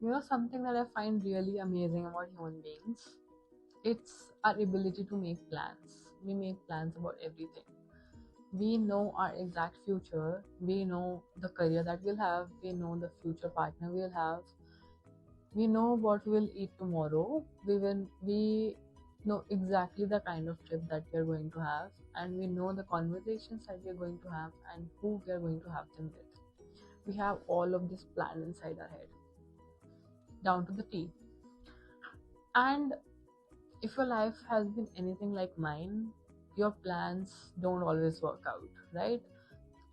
Something that I find really amazing about human beings, it's our ability to make plans. We make plans about everything. We know our exact future. We know the career that we'll have. We know the future partner we'll have. We know what we'll eat tomorrow. We know exactly the kind of trip that we're going to have, and we know the conversations that we're going to have and who we're going to have them with. We have all of this planned inside our head, down to the T. And if your life has been anything like mine, your plans don't always work out, right?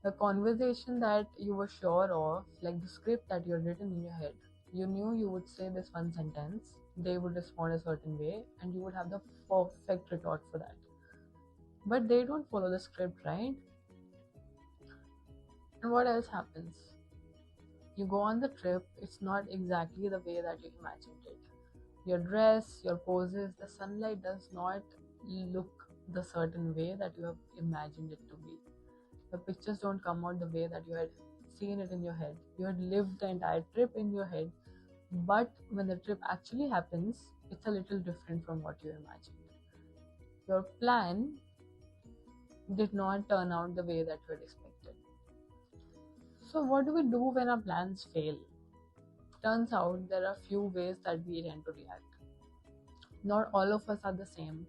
The conversation that you were sure of, like the script that you had written in your head, you knew you would say this one sentence, they would respond a certain way, and you would have the perfect retort for that. But they don't follow the script, right? And what else happens? You go on the trip, it's not exactly the way that you imagined it. Your dress, your poses, the sunlight does not look the certain way that you have imagined it to be. The pictures don't come out the way that you had seen it in your head. You had lived the entire trip in your head, but when the trip actually happens, it's a little different from what you imagined. Your plan did not turn out the way that you had expected. So, what do we do when our plans fail? Turns out there are few ways that we tend to react. Not all of us are the same.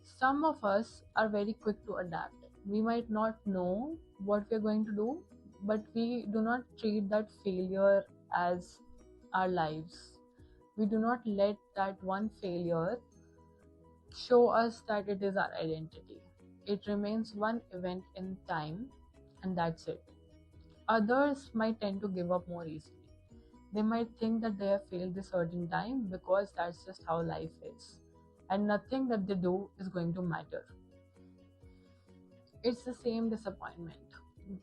Some of us are very quick to adapt. We might not know what we're going to do, but we do not treat that failure as our lives. We do not let that one failure show us that it is our identity. It remains one event in time, and that's it. Others might tend to give up more easily. They might think that they have failed this certain time because that's just how life is, and nothing that they do is going to matter. It's the same disappointment,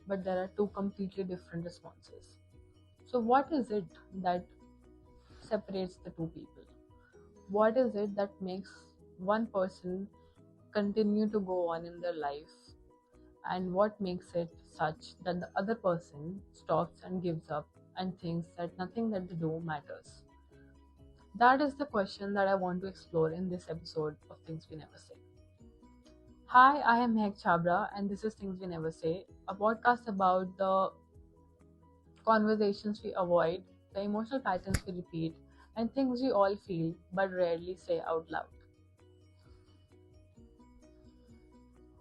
but there are two completely different responses. So, what is it that separates the two people? What is it that makes one person continue to go on in their life, and what makes it such that the other person stops and gives up and thinks that nothing that they do matters? That is the question that I want to explore in this episode of Things We Never Say. Hi, I am Mehak Chabra, and this is Things We Never Say, a podcast about the conversations we avoid, the emotional patterns we repeat, and things we all feel but rarely say out loud.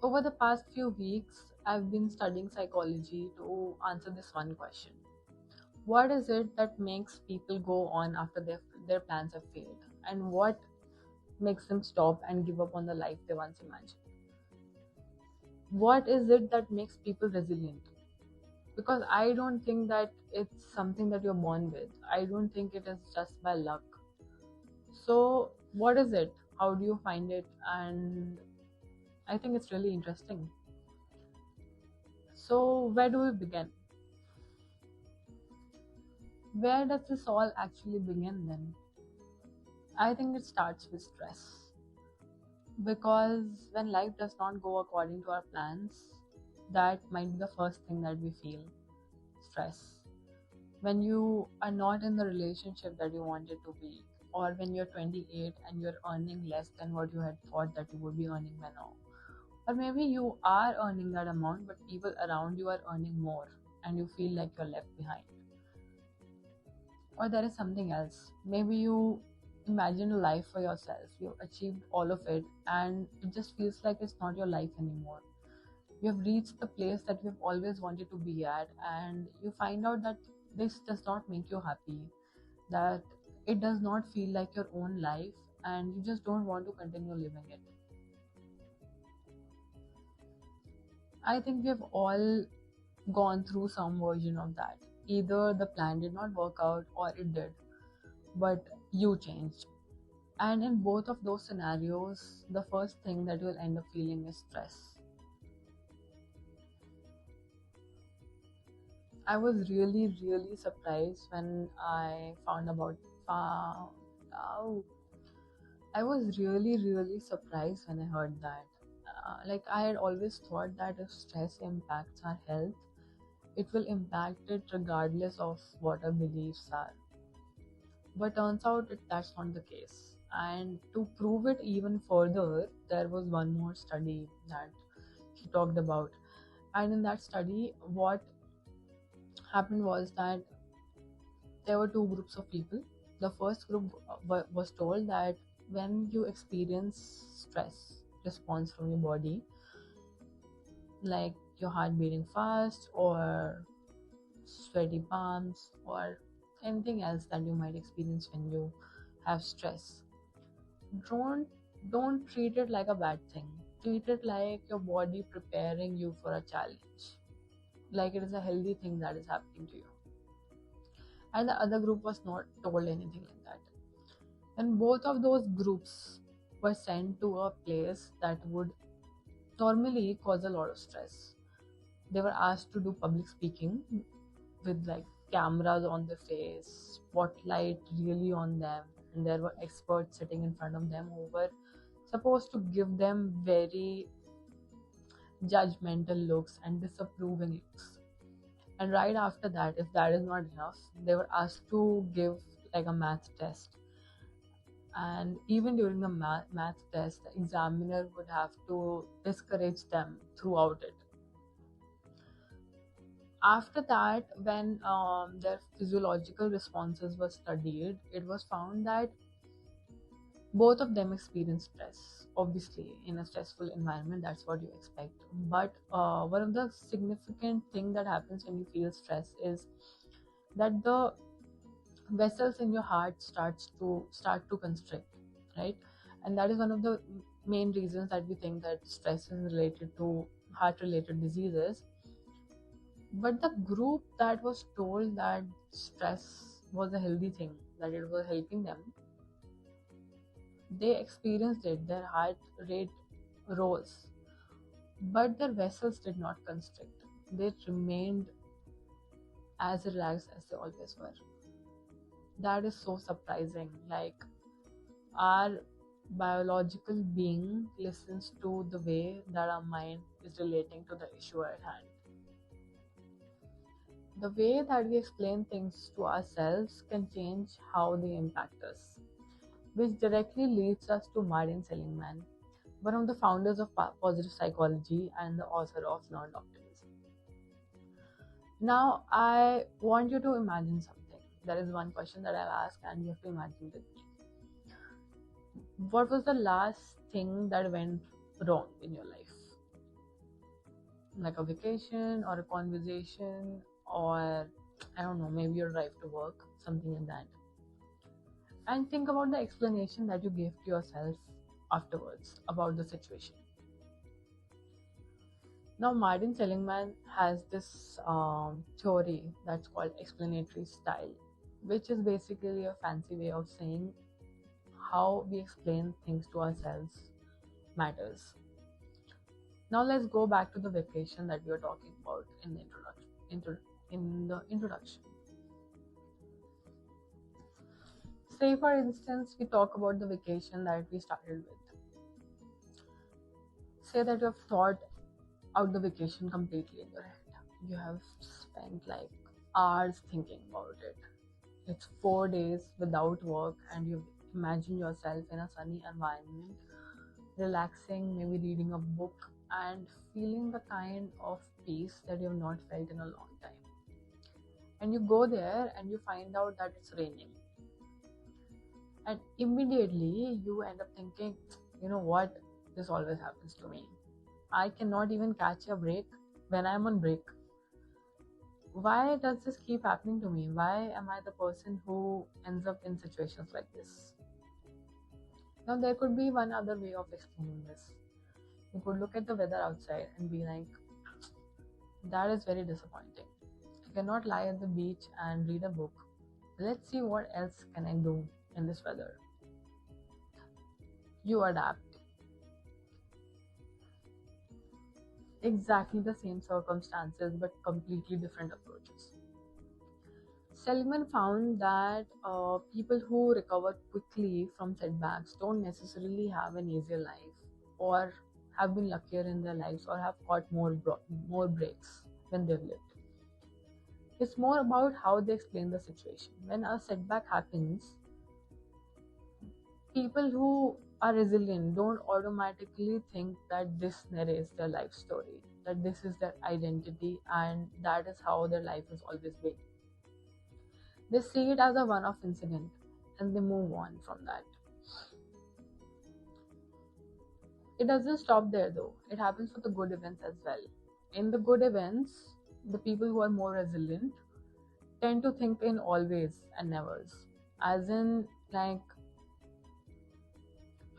Over the past few weeks, I've been studying psychology to answer this one question. What is it that makes people go on after their plans have failed? And what makes them stop and give up on the life they once imagined? What is it that makes people resilient? Because I don't think that it's something that you're born with. I don't think it is just by luck. So, what is it? How do you find it? And I think it's really interesting. So, where do we begin? Where does this all actually begin then? I think it starts with stress. Because when life does not go according to our plans, that might be the first thing that we feel: stress. When you are not in the relationship that you wanted to be, or when you're 28 and you're earning less than what you had thought that you would be earning by now, or maybe you are earning that amount but people around you are earning more and you feel like you're left behind. Or there is something else. Maybe you imagine a life for yourself, you've achieved all of it, and it just feels like it's not your life anymore. You have reached the place that you've always wanted to be at, and you find out that this does not make you happy, that it does not feel like your own life, and you just don't want to continue living it. I think we've all gone through some version of that. Either the plan did not work out or it did, but you changed. And in both of those scenarios, the first thing that you'll end up feeling is stress. I was really, really surprised when I found out. I was really, really surprised when I heard that. Like, I had always thought that if stress impacts our health, it will impact it regardless of what our beliefs are. But turns out that's not the case. And to prove it even further, there was one more study that he talked about. And in that study, what happened was that there were two groups of people. The first group was told that when you experience stress response from your body, like your heart beating fast or sweaty palms or anything else that you might experience when you have stress, don't don't treat it like a bad thing. Treat it like your body preparing you for a challenge, like it is a healthy thing that is happening to you. And the other group was not told anything like that. And both of those groups were sent to a place that would normally cause a lot of stress. They were asked to do public speaking with like cameras on their face, spotlight really on them, and there were experts sitting in front of them who were supposed to give them very judgmental looks and disapproving looks. And right after that, if that is not enough, they were asked to give like a math test. And even during the math test, the examiner would have to discourage them throughout it. After that, when their physiological responses were studied, it was found that both of them experienced stress. Obviously, in a stressful environment, that's what you expect. But one of the significant thing that happens when you feel stress is that the vessels in your heart start to constrict, right? And that is one of the main reasons that we think that stress is related to heart related diseases. But the group that was told that stress was a healthy thing, that it was helping them, they experienced it. Their heart rate rose, but their vessels did not constrict. They remained as relaxed as they always were. That is so surprising. Like, our biological being listens to the way that our mind is relating to the issue at hand. The way that we explain things to ourselves can change how they impact us, which directly leads us to Martin Seligman, one of the founders of positive psychology and the author of Learned Optimism. Now, I want you to imagine something. There is one question that I'll ask, and you have to imagine with me. What was the last thing that went wrong in your life? Like a vacation or a conversation, or I don't know, maybe your drive to work, something like that. And think about the explanation that you gave to yourself afterwards about the situation. Now, Martin Seligman has this theory that's called explanatory style, which is basically a fancy way of saying how we explain things to ourselves matters. Now, let's go back to the vacation that we were talking about in the introduction. Say, for instance, we talk about the vacation that we started with. Say that you have thought out the vacation completely in your head. You have spent like hours thinking about it. It's 4 days without work, and you imagine yourself in a sunny environment, relaxing, maybe reading a book, and feeling the kind of peace that you have not felt in a long time. And you go there and you find out that it's raining. And immediately you end up thinking, you know what, this always happens to me. I cannot even catch a break when I'm on break. Why does this keep happening to me? Why am I the person who ends up in situations like this? Now, there could be one other way of explaining this. You could look at the weather outside and be like, that is very disappointing. I cannot lie at the beach and read a book. Let's see what else can I do in this weather. You adapt. Exactly the same circumstances, but completely different approaches. Seligman found that people who recover quickly from setbacks don't necessarily have an easier life, or have been luckier in their lives, or have got more breaks when they've lived. It's more about how they explain the situation. When a setback happens, People who are resilient don't automatically think that this narrates their life story, that this is their identity, and that is how their life has always been. They see it as a one off incident and they move on from that. It doesn't stop there though, it happens for the good events as well. In the good events, the people who are more resilient tend to think in always and nevers. As in, like,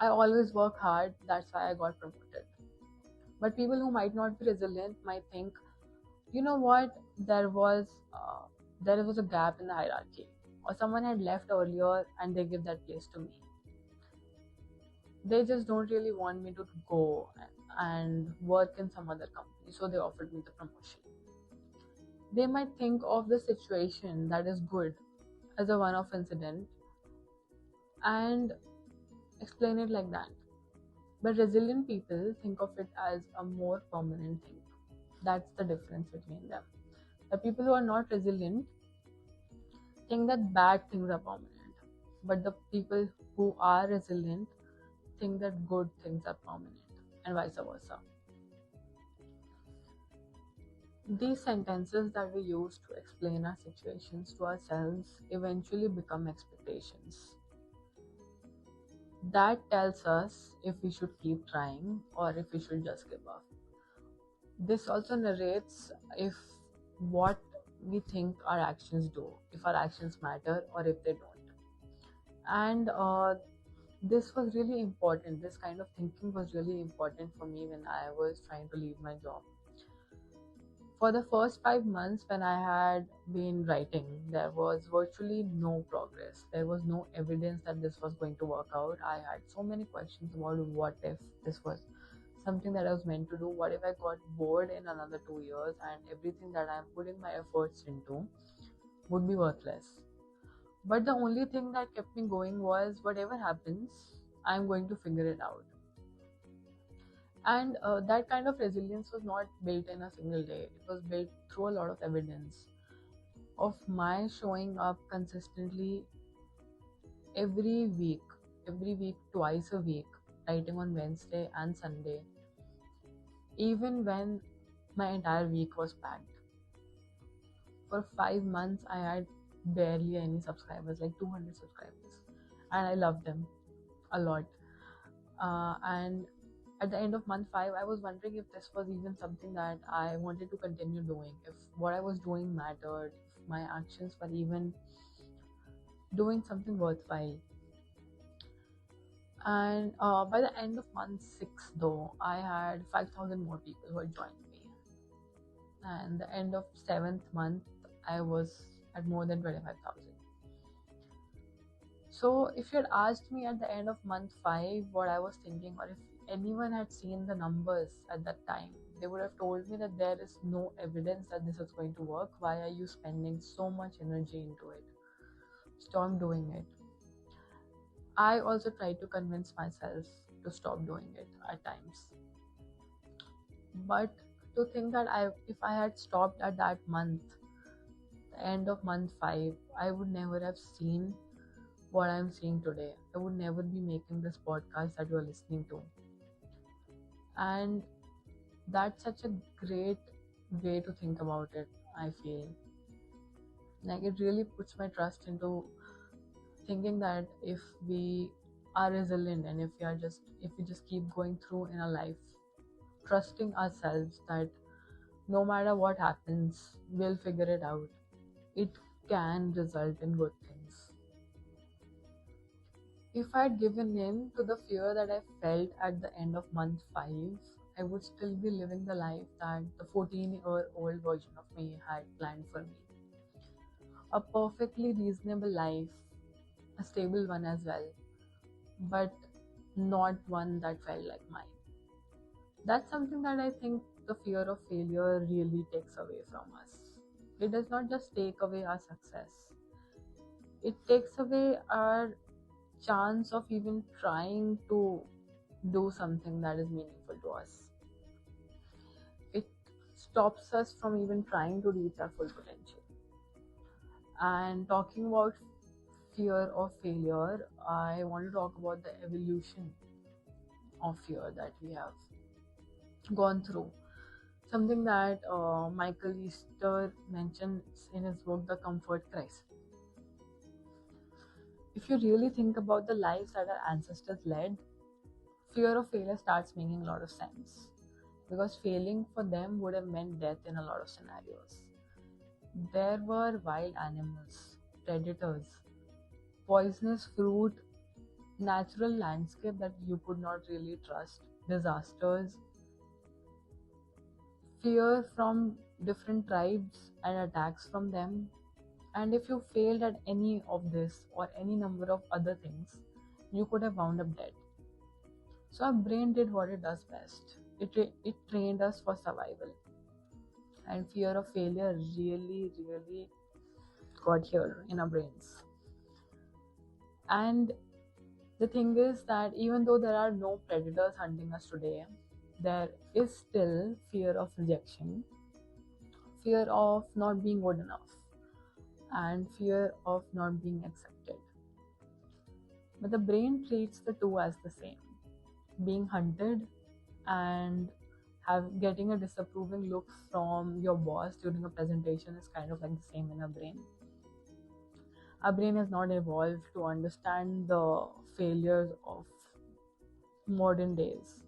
I always work hard, that's why I got promoted. But people who might not be resilient might think, you know what, there was a gap in the hierarchy, or someone had left earlier and they give that place to me. They just don't really want me to go and work in some other company, so they offered me the promotion. They might think of the situation that is good as a one-off incident and explain it like that. But resilient people think of it as a more permanent thing. That's the difference between them. The people who are not resilient think that bad things are permanent, but the people who are resilient think that good things are permanent, and vice versa. These sentences that we use to explain our situations to ourselves eventually become expectations. That tells us if we should keep trying or if we should just give up. This also narrates if what we think our actions do, if our actions matter or if they don't. And this was really important. This kind of thinking was really important for me when I was trying to leave my job. For the first 5 months when I had been writing, there was virtually no progress. There was no evidence that this was going to work out. I had so many questions about what if this was something that I was meant to do. What if I got bored in another 2 years and everything that I'm putting my efforts into would be worthless? But the only thing that kept me going was whatever happens, I'm going to figure it out. And that kind of resilience was not built in a single day. It was built through a lot of evidence of my showing up consistently every week, twice a week, writing on Wednesday and Sunday, even when my entire week was packed. For 5 months, I had barely any subscribers, like 200 subscribers, and I loved them a lot. And at the end of month 5, I was wondering if this was even something that I wanted to continue doing, if what I was doing mattered, if my actions were even doing something worthwhile. And by the end of month 6, though, I had 5,000 more people who had joined me. And the end of 7th month, I was at more than 25,000. So if you had asked me at the end of month 5 what I was thinking, or if anyone had seen the numbers at that time, they would have told me that there is no evidence that this is going to work. Why are you spending so much energy into it? Stop doing it. I also tried to convince myself to stop doing it at times. But to think that if I had stopped at that month, the end of month 5, I would never have seen what I'm seeing today. I would never be making this podcast that you're listening to. And that's such a great way to think about it, I feel. Like, it really puts my trust into thinking that if we are resilient and if we just keep going through in our life, trusting ourselves that no matter what happens, we'll figure it out, it can result in good things. If I had given in to the fear that I felt at the end of month 5, I would still be living the life that the 14-year-old version of me had planned for me. A perfectly reasonable life, a stable one as well, but not one that felt like mine. That's something that I think the fear of failure really takes away from us. It does not just take away our success, it takes away our chance of even trying to do something that is meaningful to us. It stops us from even trying to reach our full potential. And talking about fear of failure, I want to talk about the evolution of fear that we have gone through. Something that Michael Easter mentions in his book, The Comfort Crisis. If you really think about the lives that our ancestors led, fear of failure starts making a lot of sense. Because failing for them would have meant death in a lot of scenarios. There were wild animals, predators, poisonous fruit, natural landscape that you could not really trust, disasters, fear from different tribes and attacks from them. And if you failed at any of this or any number of other things, you could have wound up dead. So our brain did what it does best. It trained us for survival. And fear of failure really, really got here in our brains. And the thing is that even though there are no predators hunting us today, there is still fear of rejection, fear of not being good enough, and fear of not being accepted. But the brain treats the two as the same. Being hunted and getting a disapproving look from your boss during a presentation is kind of like the same in our brain. Our brain has not evolved to understand the failures of modern days.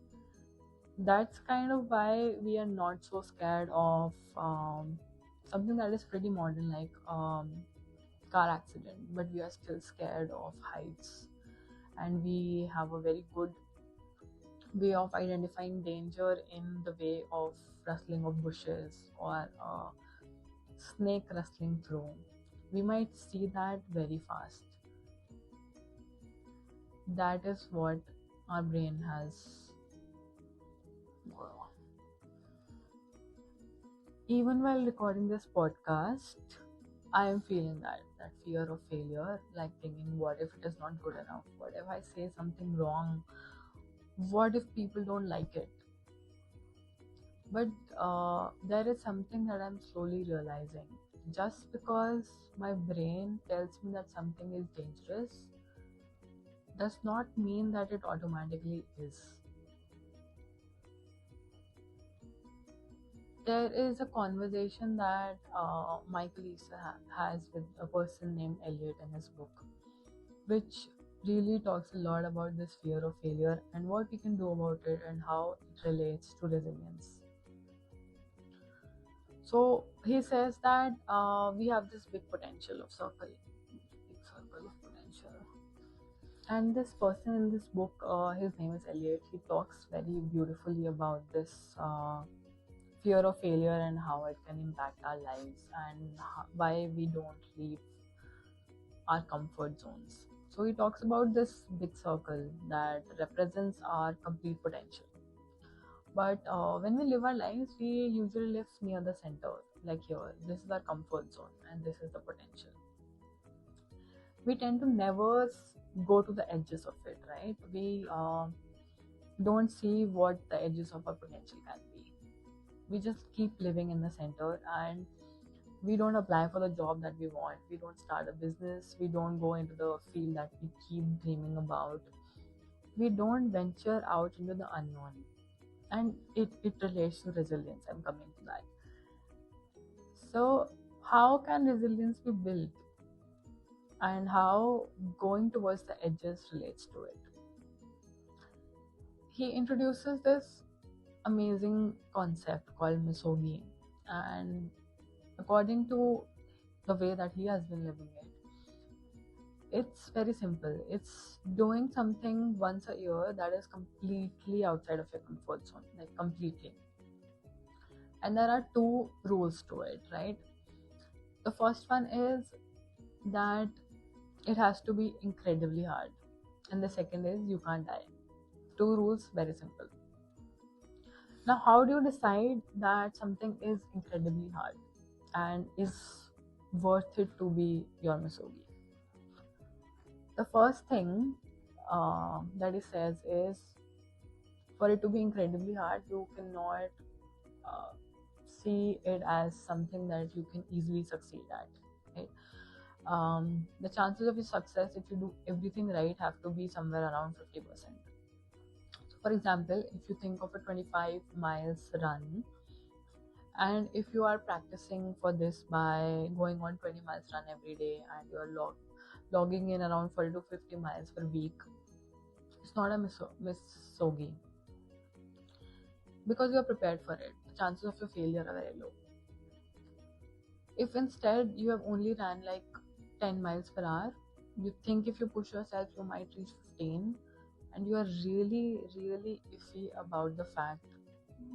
That's kind of why we are not so scared of something that is pretty modern, like car accident, but we are still scared of heights. And we have a very good way of identifying danger in the way of rustling of bushes or snake rustling through. We might see that very fast. That is what our brain has. Even while recording this podcast, I am feeling that fear of failure, like thinking, what if it is not good enough? What if I say something wrong? What if people don't like it? But there is something that I'm slowly realizing. Just because my brain tells me that something is dangerous does not mean that it automatically is. There is a conversation that Michael Easter has with a person named Elliot in his book, which really talks a lot about this fear of failure and what we can do about it and how it relates to resilience. So he says that we have this big potential of circle, big circle of potential. And this person in this book, his name is Elliot, he talks very beautifully about this fear of failure and how it can impact our lives and why we don't leave our comfort zones. So he talks about this big circle that represents our complete potential. But when we live our lives, we usually live near the center, like here. This is our comfort zone and this is the potential. We tend to never go to the edges of it, right? We don't see what the edges of our potential can be. We just keep living in the center and we don't apply for the job that we want. We don't start a business. We don't go into the field that we keep dreaming about. We don't venture out into the unknown. And it relates to resilience. I'm coming to that. So how can resilience be built? And how going towards the edges relates to it? He introduces this amazing concept called misogi, and according to the way that he has been living it's very simple. It's doing something once a year that is completely outside of your comfort zone, like completely. And there are two rules to it, right? The first one is that it has to be incredibly hard, and the second is you can't die. Two rules, very simple. Now, how do you decide that something is incredibly hard and is worth it to be your misogi? The first thing that he says is, for it to be incredibly hard, you cannot see it as something that you can easily succeed at, right? The chances of your success if you do everything right have to be somewhere around 50%. So for example, if you think of a 25 miles run, and if you are practicing for this by going on 20 miles run every day, and you're logging in around 40 to 50 miles per week, it's not a misogi, because you're prepared for it. The chances of your failure are very low. If instead you have only ran like 10 miles per hour, you think if you push yourself you might reach 15, and you are really really iffy about the fact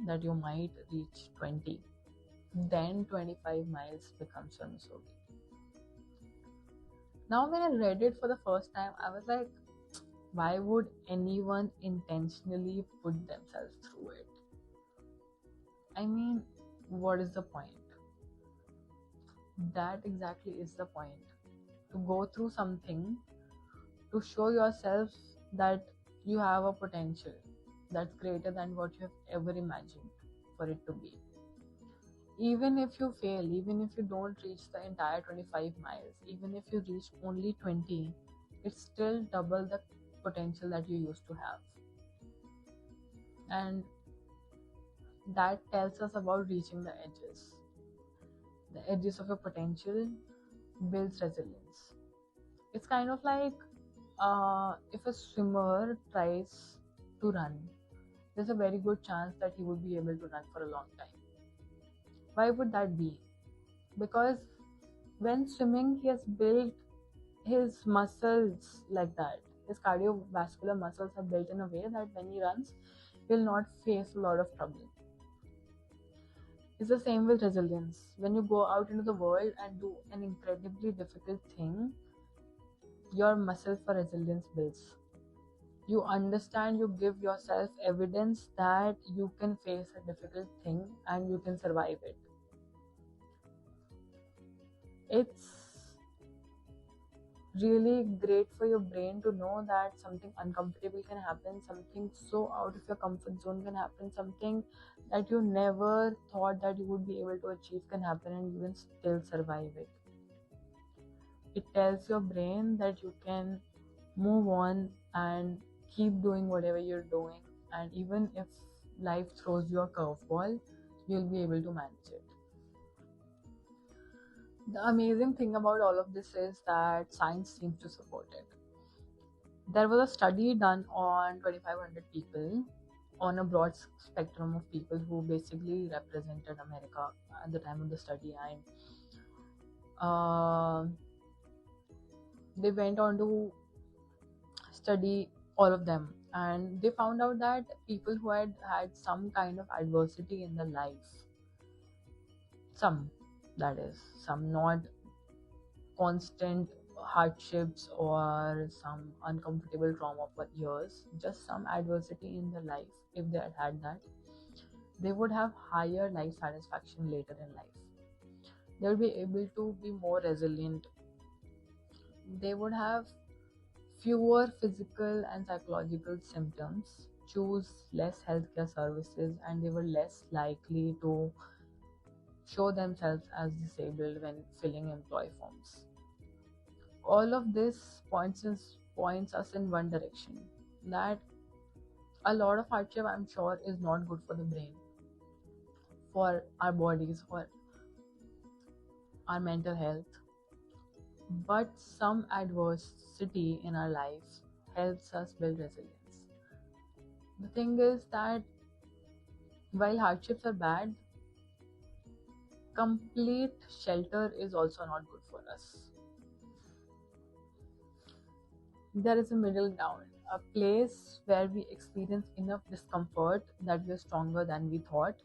that you might reach 20, then 25 miles becomes your misogi. Now when I read it for the first time, I was like, why would anyone intentionally put themselves through it? I mean, what is the point? That exactly is the point. To go through something to show yourself that you have a potential that's greater than what you have ever imagined for it to be. Even if you fail, even if you don't reach the entire 25 miles, even if you reach only 20, it's still double the potential that you used to have. And that tells us about reaching the edges. The edges of your potential builds resilience. It's kind of like if a swimmer tries to run, there's a very good chance that he would be able to run for a long time. Why would that be? Because when swimming, he has built his muscles like that. His cardiovascular muscles are built in a way that when he runs, he will not face a lot of trouble. It's the same with resilience. When you go out into the world and do an incredibly difficult thing, your muscle for resilience builds. You understand, you give yourself evidence that you can face a difficult thing and you can survive it. It's really great for your brain to know that something uncomfortable can happen, something so out of your comfort zone can happen, something that you never thought that you would be able to achieve can happen, and you can still survive it. It tells your brain that you can move on and keep doing whatever you're doing, and even if life throws you a curveball, you'll be able to manage it. The amazing thing about all of this is that science seems to support it. There was a study done on 2,500 people, on a broad spectrum of people who basically represented America at the time of the study, and they went on to study all of them, and they found out that people who had had some kind of adversity in their life, some not constant hardships or some uncomfortable trauma for years, just some adversity in their life, if they had had that, they would have higher life satisfaction later in life. They would be able to be more resilient. They would have fewer physical and psychological symptoms, choose less healthcare services, and they were less likely to show themselves as disabled when filling employee forms. All of this points us in one direction, that a lot of hardship, I'm sure, is not good for the brain, for our bodies, for our mental health. But some adversity in our life helps us build resilience. The thing is that while hardships are bad, complete shelter is also not good for us. There is a middle ground, a place where we experience enough discomfort that we are stronger than we thought,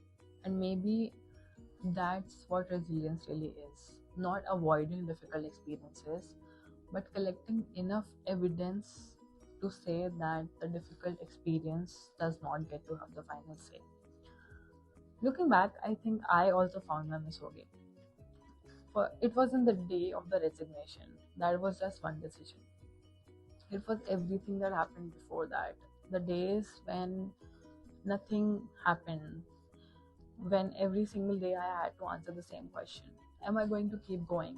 and maybe that's what resilience really is. Not avoiding difficult experiences, but collecting enough evidence to say that the difficult experience does not get to have the final say. Looking back, I think I also found my misogi. For it wasn't the day of the resignation. That was just one decision. It was everything that happened before that. The days when nothing happened, when every single day I had to answer the same question: am I going to keep going?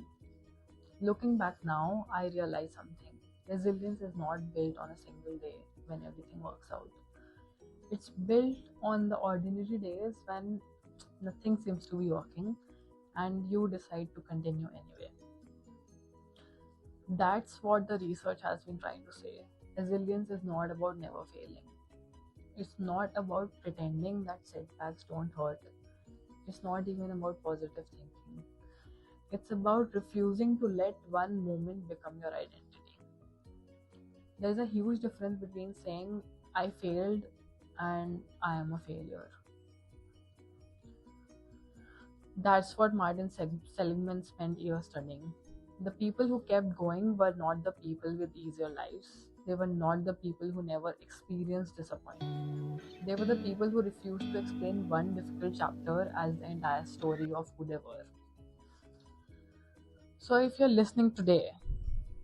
Looking back now, I realize something. Resilience is not built on a single day when everything works out. It's built on the ordinary days when nothing seems to be working and you decide to continue anyway. That's what the research has been trying to say. Resilience is not about never failing. It's not about pretending that setbacks don't hurt. It's not even about positive thinking. It's about refusing to let one moment become your identity. There's a huge difference between saying, I failed and I am a failure. That's what Seligman spent years studying. The people who kept going were not the people with easier lives. They were not the people who never experienced disappointment. They were the people who refused to explain one difficult chapter as the entire story of who they were. So, if you're listening today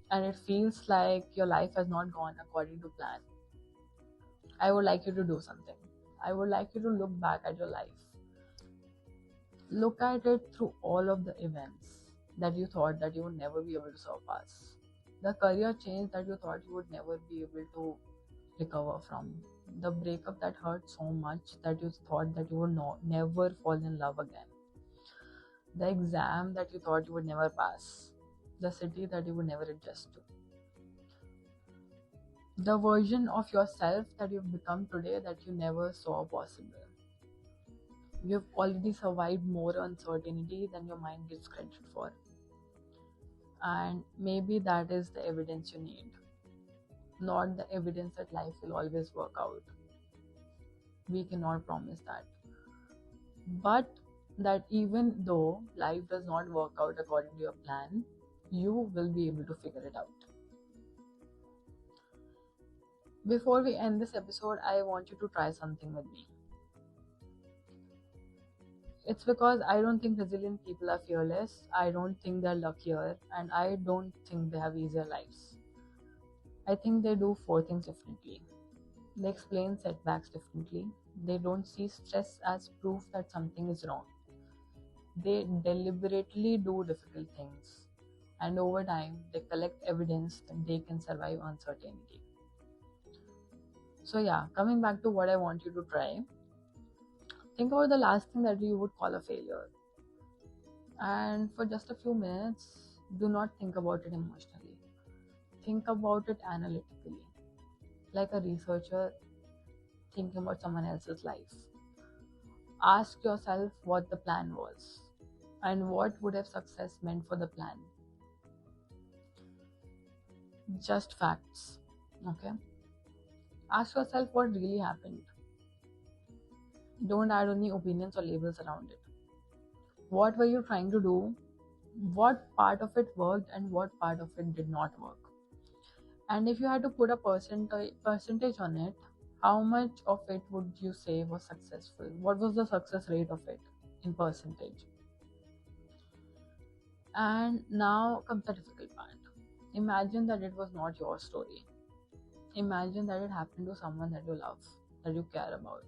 and it feels like your life has not gone according to plan, I would like you to do something. I would like you to look back at your life. Look at it through all of the events that you thought that you would never be able to surpass. The career change that you thought you would never be able to recover from. The breakup that hurt so much that you thought that you would never fall in love again. The exam that you thought you would never pass. The city that you would never adjust to. The version of yourself that you've become today that you never saw possible. You've already survived more uncertainty than your mind gives credit for. And maybe that is the evidence you need. Not the evidence that life will always work out. We cannot promise that. But that even though life does not work out according to your plan, you will be able to figure it out. Before we end this episode, I want you to try something with me. It's because I don't think resilient people are fearless, I don't think they're luckier, and I don't think they have easier lives. I think they do 4 things differently. They explain setbacks differently. They don't see stress as proof that something is wrong. They deliberately do difficult things. And over time, they collect evidence that they can survive uncertainty. So yeah, coming back to what I want you to try. Think about the last thing that you would call a failure. And for just a few minutes, do not think about it emotionally. Think about it analytically, like a researcher thinking about someone else's life. Ask yourself what the plan was and what would have success meant for the plan. Just facts, okay? Ask yourself what really happened. Don't add any opinions or labels around it. What were you trying to do? What part of it worked and what part of it did not work? And if you had to put a percentage on it, how much of it would you say was successful? What was the success rate of it in percentage? And now comes the difficult part. Imagine that it was not your story. Imagine that it happened to someone that you love, that you care about.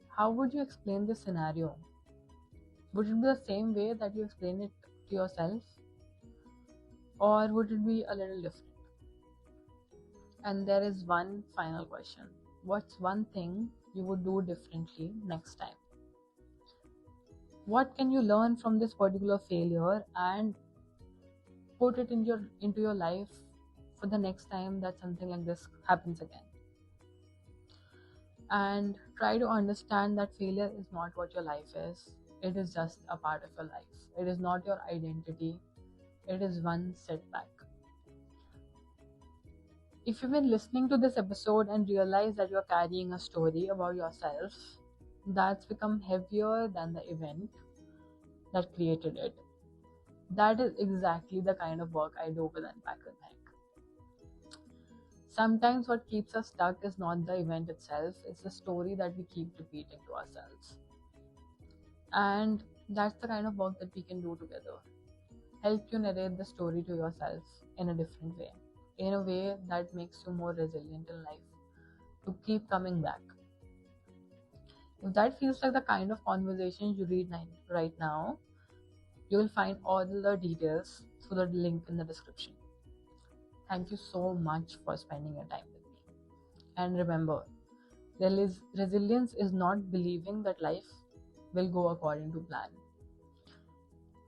How would you explain this scenario? Would it be the same way that you explain it to yourself? Or would it be a little different? And there is one final question. What's one thing you would do differently next time? What can you learn from this particular failure and put it into your life for the next time that something like this happens again? And try to understand that failure is not what your life is. It is just a part of your life. It is not your identity. It is one setback. If you've been listening to this episode and realize that you're carrying a story about yourself that's become heavier than the event that created it, that is exactly the kind of work I do with Unpack with Meg. Sometimes what keeps us stuck is not the event itself, it's the story that we keep repeating to ourselves. And that's the kind of work that we can do together. Help you narrate the story to yourself in a different way, in a way that makes you more resilient in life, to keep coming back. If that feels like the kind of conversation you read right now, You will find all the details through the link in the description. Thank you so much for spending your time with me. And remember, resilience is not believing that life will go according to plan.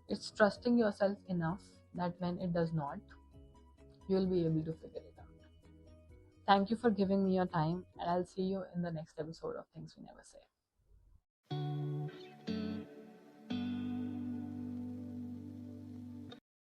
It's trusting yourself enough that when it does not, you will be able to figure it out. Thank you for giving me your time, and I'll see you in the next episode of Things We Never Say.